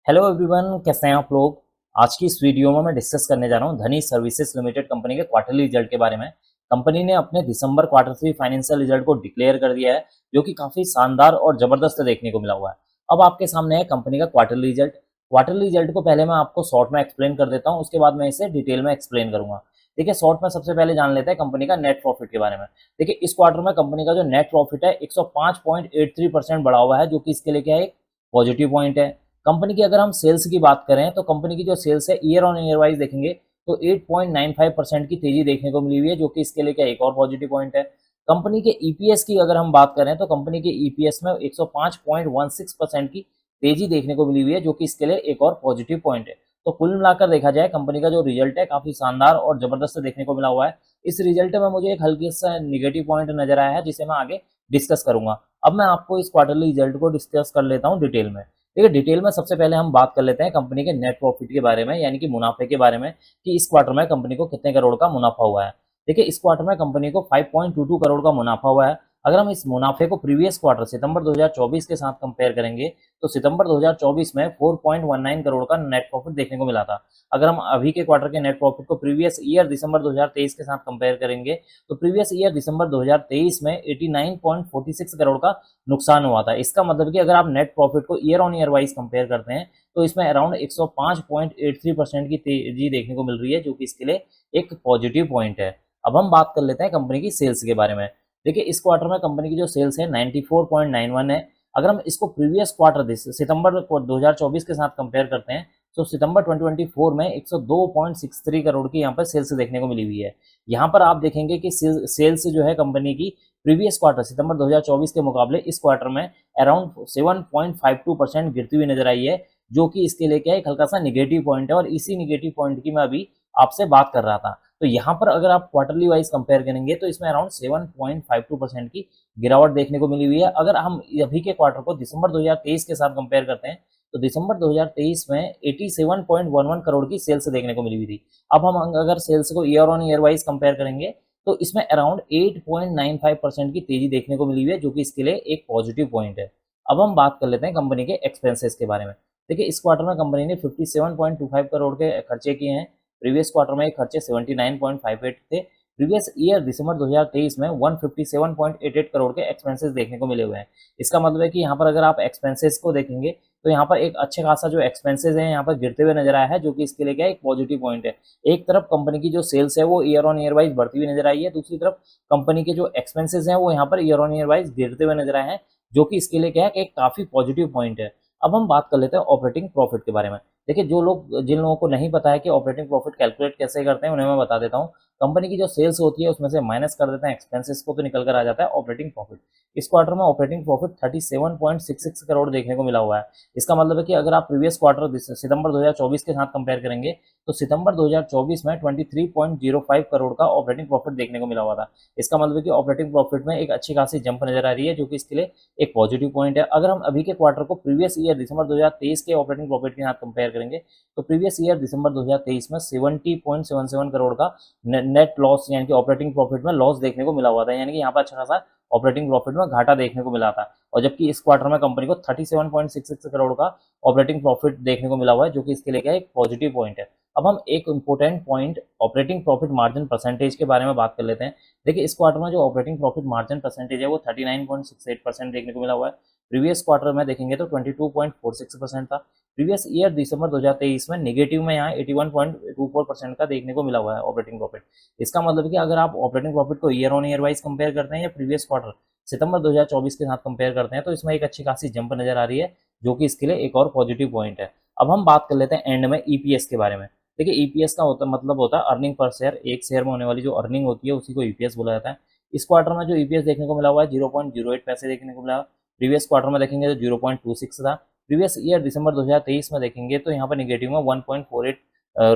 Hello everyone, कैसे हैं आप लोग। आज की इस वीडियो में मैं डिस्कस करने जा रहा हूं धनी सर्विसेज लिमिटेड कंपनी के क्वार्टरली रिजल्ट के बारे में। कंपनी ने अपने दिसंबर क्वार्टर 3 फाइनेंशियल रिजल्ट को डिक्लेयर कर दिया है, जो कि काफी शानदार और जबरदस्त देखने को मिला हुआ है। अब आपके सामने है कंपनी का क्वार्टरली रिजल्ट। क्वार्टरली रिजल्ट को पहले मैं आपको शॉर्ट में एक्सप्लेन कर देता हूँ, उसके बाद मैं इसे डिटेल में एक्सप्लेन करूंगा। देखिए, शॉर्ट में सबसे पहले जान लेते हैं कंपनी का नेट प्रॉफिट के बारे में। देखिए, इस क्वार्टर में कंपनी का जो नेट प्रॉफिट है 105.83% बढ़ा हुआ है, जो कि इसके लिए क्या है, एक पॉजिटिव पॉइंट है। कंपनी की अगर हम सेल्स की बात करें तो कंपनी की जो सेल्स है ईयर ऑन ईयर वाइज देखेंगे तो 8.95% की तेजी देखने को मिली हुई है, जो कि इसके लिए क्या एक और पॉजिटिव पॉइंट है। कंपनी के ईपीएस की अगर हम बात करें तो कंपनी के ईपीएस में 105.16% की तेजी देखने को मिली हुई है, जो कि इसके लिए एक और पॉजिटिव पॉइंट है। तो कुल मिलाकर देखा जाए कंपनी का जो रिजल्ट है काफी शानदार और जबरदस्त देखने को मिला हुआ है। इस रिजल्ट में मुझे एक हल्की सा निगेटिव पॉइंट नजर आया है, जिसे मैं आगे डिस्कस करूंगा। अब मैं आपको इस क्वार्टरली रिजल्ट को डिस्कस कर लेता हूँ डिटेल में। देखिए, डिटेल में सबसे पहले हम बात कर लेते हैं कंपनी के नेट प्रॉफिट के बारे में, यानी कि मुनाफे के बारे में, कि इस क्वार्टर में कंपनी को कितने करोड़ का मुनाफा हुआ है। देखिए, इस क्वार्टर में कंपनी को 5.22 करोड़ का मुनाफा हुआ है। अगर हम इस मुनाफे को प्रीवियस क्वार्टर सितंबर 2024 के साथ कंपेयर करेंगे तो सितंबर 2024 में 4.19 करोड़ का नेट प्रॉफिट देखने को मिला था। अगर हम अभी के क्वार्टर के नेट प्रॉफिट को प्रीवियस ईयर दिसंबर 2023 के साथ कंपेयर करेंगे तो प्रीवियस ईयर दिसंबर 2023 में 89.46 करोड़ का नुकसान हुआ था। इसका मतलब कि अगर आप नेट प्रॉफिट को year on year wise compare करते हैं तो इसमें अराउंड 105.83% की तेजी देखने को मिल रही है, जो कि इसके लिए एक पॉजिटिव पॉइंट है। अब हम बात कर लेते हैं कंपनी की सेल्स के बारे में। देखिए, इस क्वार्टर में कंपनी की जो सेल्स है 94.91 है। अगर हम इसको प्रीवियस क्वार्टर सितंबर 2024 के साथ कंपेयर करते हैं तो सितंबर 2024 में 102.63 करोड़ की यहाँ पर सेल्स देखने को मिली हुई है। यहाँ पर आप देखेंगे कि सेल्स जो है कंपनी की प्रीवियस क्वार्टर सितंबर 2024 के मुकाबले इस क्वार्टर में अराउंड 7.52% गिरती हुई नजर आई है, जो कि इसके लिए क्या है एक हल्का सा निगेटिव पॉइंट है, और इसी निगेटिव पॉइंट की मैं अभी आपसे बात कर रहा था। तो यहाँ पर अगर आप क्वार्टरली वाइज कंपेयर करेंगे तो इसमें अराउंड 7.52% की गिरावट देखने को मिली हुई है। अगर हम अभी के क्वार्टर को दिसंबर 2023 के साथ कंपेयर करते हैं तो दिसंबर 2023 में 87.11 करोड़ की सेल्स देखने को मिली हुई थी। अब हम अगर सेल्स को year on year wise compare करेंगे तो इसमें अराउंड 8.95% की तेजी देखने को मिली हुई है, जो कि इसके लिए एक पॉजिटिव पॉइंट है। अब हम बात कर लेते हैं कंपनी के एक्सपेंसेस के बारे में। देखिए, इस क्वार्टर में कंपनी ने 57.25 करोड़ के खर्चे किए हैं। प्रीवियस क्वार्टर में खर्चे 79.58 थे। प्रीवियस ईयर दिसंबर 2023 में 157.88 करोड़ के एक्सपेंसेस देखने को मिले हुए हैं। इसका मतलब है कि यहाँ पर अगर आप एक्सपेंसेस को देखेंगे तो यहाँ पर एक अच्छे खासा जो एक्सपेंसेस है यहाँ पर गिरते हुए नजर आया है, जो कि इसके लिए क्या एक पॉजिटिव पॉइंट है। एक तरफ कंपनी की जो सेल्स है वो ईयर ऑन ईयर वाइज बढ़ती हुई नजर आई है, दूसरी तरफ कंपनी के जो एक्सपेंसेस हैं वो यहाँ per year on year wise गिरते हुए नजर आए हैं, जो कि इसके लिए क्या है एक काफी पॉजिटिव पॉइंट है। अब हम बात कर लेते हैं ऑपरेटिंग प्रॉफिट के बारे में। देखिए, जिन लोगों को नहीं पता है कि ऑपरेटिंग प्रॉफिट कैलकुलेट कैसे करते हैं, उन्हें मैं बता देता हूँ। कंपनी की जो सेल्स होती है उसमें से माइनस कर देते हैं एक्सपेंसेस को, तो निकल कर आ जाता है ऑपरेटिंग प्रॉफिट। इस क्वार्टर में ऑपरेटिंग प्रॉफिट 37.66 करोड़ देखने को मिला हुआ है। इसका मतलब है कि अगर आप प्रीवियस क्वार्टर सितंबर 2024 के साथ कंपेयर करेंगे तो सितंबर 2024 में 23.05 करोड़ का ऑपरेटिंग प्रॉफिट देखने को मिला हुआ था। इसका मतलब है कि ऑपरेटिंग प्रॉफिट में एक अच्छी खासी जंप नजर आ रही है, जो कि इसके लिए एक पॉजिटिव पॉइंट है। अगर हम अभी के क्वार्टर को प्रीवियस ईयर दिसंबर 2023 के ऑपरेटिंग प्रॉफिट के साथ कंपेयर करेंगे तो प्रीवियस ईयर दिसंबर 2023 में 70.77 करोड़ का नेट लॉस यानी कि ऑपरेटिंग प्रॉफिट में लॉस देखने को मिला हुआ था, यानी कि यहाँ पर अच्छा खासा ऑपरेटिंग प्रॉफिट में घाटा देखने को मिला था। और जबकि इस क्वार्टर में कंपनी को 37.66 करोड़ का ऑपरेटिंग प्रॉफिट देखने को मिला हुआ है, जो कि इसके लिए क्या एक पॉजिटिव पॉइंट है। अब हम एक important point operating profit margin percentage के बारे में बात कर लेते हैं। देखिए, इस क्वार्टर में जो ऑपरेटिंग प्रॉफिट मार्जिन परसेंटेज है वो 39.68% देखने को मिला हुआ है। प्रीवियस क्वार्टर में देखेंगे तो 22.46% था। प्रीवियस ईयर दिसंबर 2023 में नेगेटिव में यहाँ 81.24% का देखने को मिला हुआ है ऑपरेटिंग प्रॉफिट। इसका मतलब है कि अगर आप ऑपरेटिंग प्रॉफिट को year on year wise compare करते हैं या प्रीवियस क्वार्टर सितंबर 2024 के साथ कंपेयर करते हैं तो इसमें एक अच्छी खासी जंप नजर आ रही है, जो कि इसके लिए एक और पॉजिटिव पॉइंट है। अब हम बात कर लेते हैं एंड में ईपीएस के बारे में। देखिए, ईपीएस का मतलब होता है अर्निंग पर शेयर। एक शेयर में होने वाली जो अर्निंग होती है उसी को ईपीएस बोला जाता है। इस क्वार्टर में जो ईपीएस देखने को मिला हुआ है 0.08 पैसे देखने को मिला। प्रीवियस क्वार्टर में देखेंगे तो 0.26 था। प्रीवियस ईयर दिसंबर 2023 में देखेंगे तो यहाँ पर निगेटिव में 1.48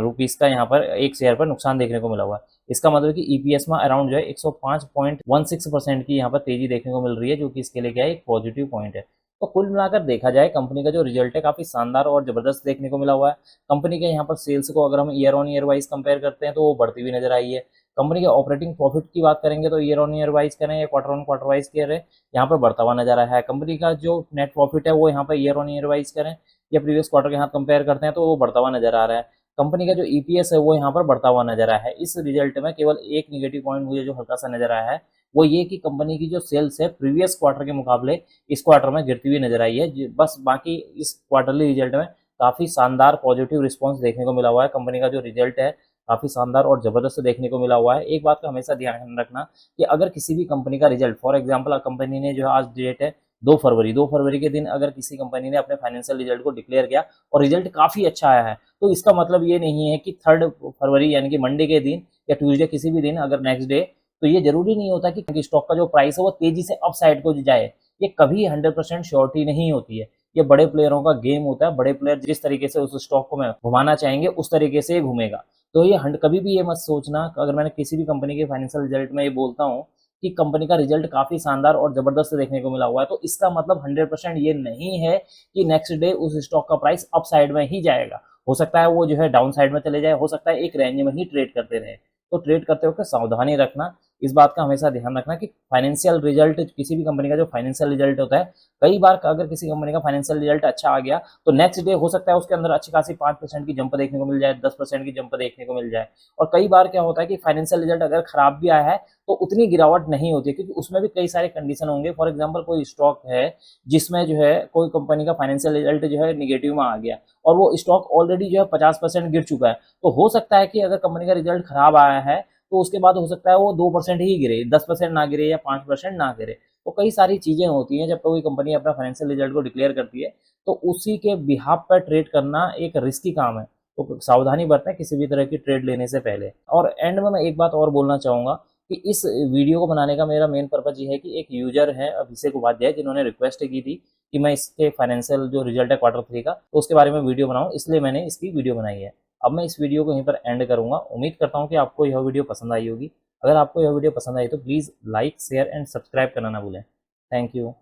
रुपीस का यहाँ पर एक शेयर पर नुकसान देखने को मिला हुआ है। इसका मतलब है कि ईपीएस में अराउंड जो है 105.16% की यहाँ पर तेजी देखने को मिल रही है, जो कि इसके लिए क्या है एक पॉजिटिव पॉइंट है। तो कुल मिलाकर देखा जाए कंपनी का जो रिजल्ट है काफी शानदार और जबरदस्त देखने को मिला हुआ है। कंपनी के यहाँ पर सेल्स को अगर हम year on year wise compare करते हैं तो वो बढ़ती हुई नजर आई है। कंपनी के ऑपरेटिंग प्रॉफिट की बात करेंगे तो ईयर ऑन ईयर वाइज करें या क्वार्टर ऑन क्वार्टर वाइज करें, यहाँ पर बढ़ता हुआ नजर आया है। कंपनी का जो नेट प्रॉफिट है वो यहाँ per year on year wise करें या प्रीवियस क्वार्टर के साथ कंपेयर करते हैं तो वो बढ़ता हुआ नजर आ रहा है। कंपनी का जो ईपीएस है वो यहाँ पर बढ़ता हुआ नजर आया है। इस रिजल्ट में केवल एक निगेटिव पॉइंट मुझे जो हल्का सा नजर आया है वो ये कि कंपनी की जो सेल्स है प्रीवियस क्वार्टर के मुकाबले इस क्वार्टर में गिरती हुई नजर आई है। बस बाकी इस क्वार्टरली रिजल्ट में काफी शानदार पॉजिटिव रिस्पॉन्स देखने को मिला हुआ है। कंपनी का जो रिजल्ट है काफी शानदार और जबरदस्त देखने को मिला हुआ है। एक बात का हमेशा ध्यान रखना कि अगर किसी भी कंपनी का रिजल्ट, फॉर एग्जाम्पल कंपनी ने जो आज डेट है 2 फरवरी के दिन अगर किसी कंपनी ने अपने फाइनेंशियल रिजल्ट को डिक्लेयर किया और रिजल्ट काफी अच्छा आया है तो इसका मतलब ये नहीं है कि 3 फरवरी यानी कि मंडे के दिन या ट्यूसडे किसी भी दिन अगर नेक्स्ट डे, तो ये जरूरी नहीं होता कि स्टॉक का जो प्राइस है वो तेजी से अप साइड को जाए। ये कभी 100% श्योरिटी नहीं होती है। ये बड़े प्लेयरों का गेम होता है। बड़े प्लेयर जिस तरीके से उस स्टॉक को घुमाना चाहेंगे उस तरीके से घूमेगा। तो ये कभी भी ये मत सोचना, अगर मैंने किसी भी कंपनी के फाइनेंशियल रिजल्ट में ये बोलता हूँ कि कंपनी का रिजल्ट काफी शानदार और जबरदस्त देखने को मिला हुआ है, तो इसका मतलब 100% ये नहीं है कि नेक्स्ट डे उस स्टॉक का प्राइस अप साइड में ही जाएगा। हो सकता है वो जो है डाउन साइड में चले जाए, हो सकता है एक रेंज में ही ट्रेड करते रहे। तो ट्रेड करते वक्त सावधानी रखना, इस बात का हमेशा ध्यान रखना कि फाइनेंशियल रिजल्ट, किसी भी कंपनी का जो फाइनेंशियल रिजल्ट होता है, कई बार अगर किसी कंपनी का फाइनेंशियल रिजल्ट अच्छा आ गया तो नेक्स्ट डे हो सकता है उसके अंदर अच्छी खासी 5% की जंप देखने को मिल जाए, 10% की जंप देखने को मिल जाए। और कई बार क्या होता है कि फाइनेंशियल रिजल्ट अगर खराब भी आया है तो उतनी गिरावट नहीं होती, क्योंकि उसमें भी कई सारे कंडीशन होंगे। फॉर एग्जाम्पल कोई स्टॉक है जिसमें जो है कोई कंपनी का फाइनेंशियल रिजल्ट जो है निगेटिव में आ गया और वो स्टॉक ऑलरेडी जो है 50% गिर चुका है, तो हो सकता है कि अगर कंपनी का रिजल्ट खराब आया है तो उसके बाद हो सकता है वो 2% ही गिरे, 10% ना गिरे या 5% ना गिरे। तो कई सारी चीजें होती हैं। जब कोई कंपनी अपना फाइनेंशियल रिजल्ट को डिक्लेयर करती है तो उसी के बिहाफ पर ट्रेड करना एक रिस्की काम है। तो सावधानी बरतें किसी भी तरह की ट्रेड लेने से पहले। और एंड में मैं एक बात और बोलना चाहूंगा कि इस वीडियो को बनाने का मेरा मेन पर्पज ये है कि एक यूजर है अभिषेक उपाध्याय, जिन्होंने रिक्वेस्ट की थी कि मैं इसके फाइनेंशियल जो रिजल्ट है Q3 का, तो उसके बारे में वीडियो बनाऊं, इसलिए मैंने इसकी वीडियो बनाई है। अब मैं इस वीडियो को यहीं पर एंड करूंगा। उम्मीद करता हूं कि आपको यह वीडियो पसंद आई होगी। अगर आपको यह वीडियो पसंद आई तो please like, share and subscribe करना ना भूलें। Thank you.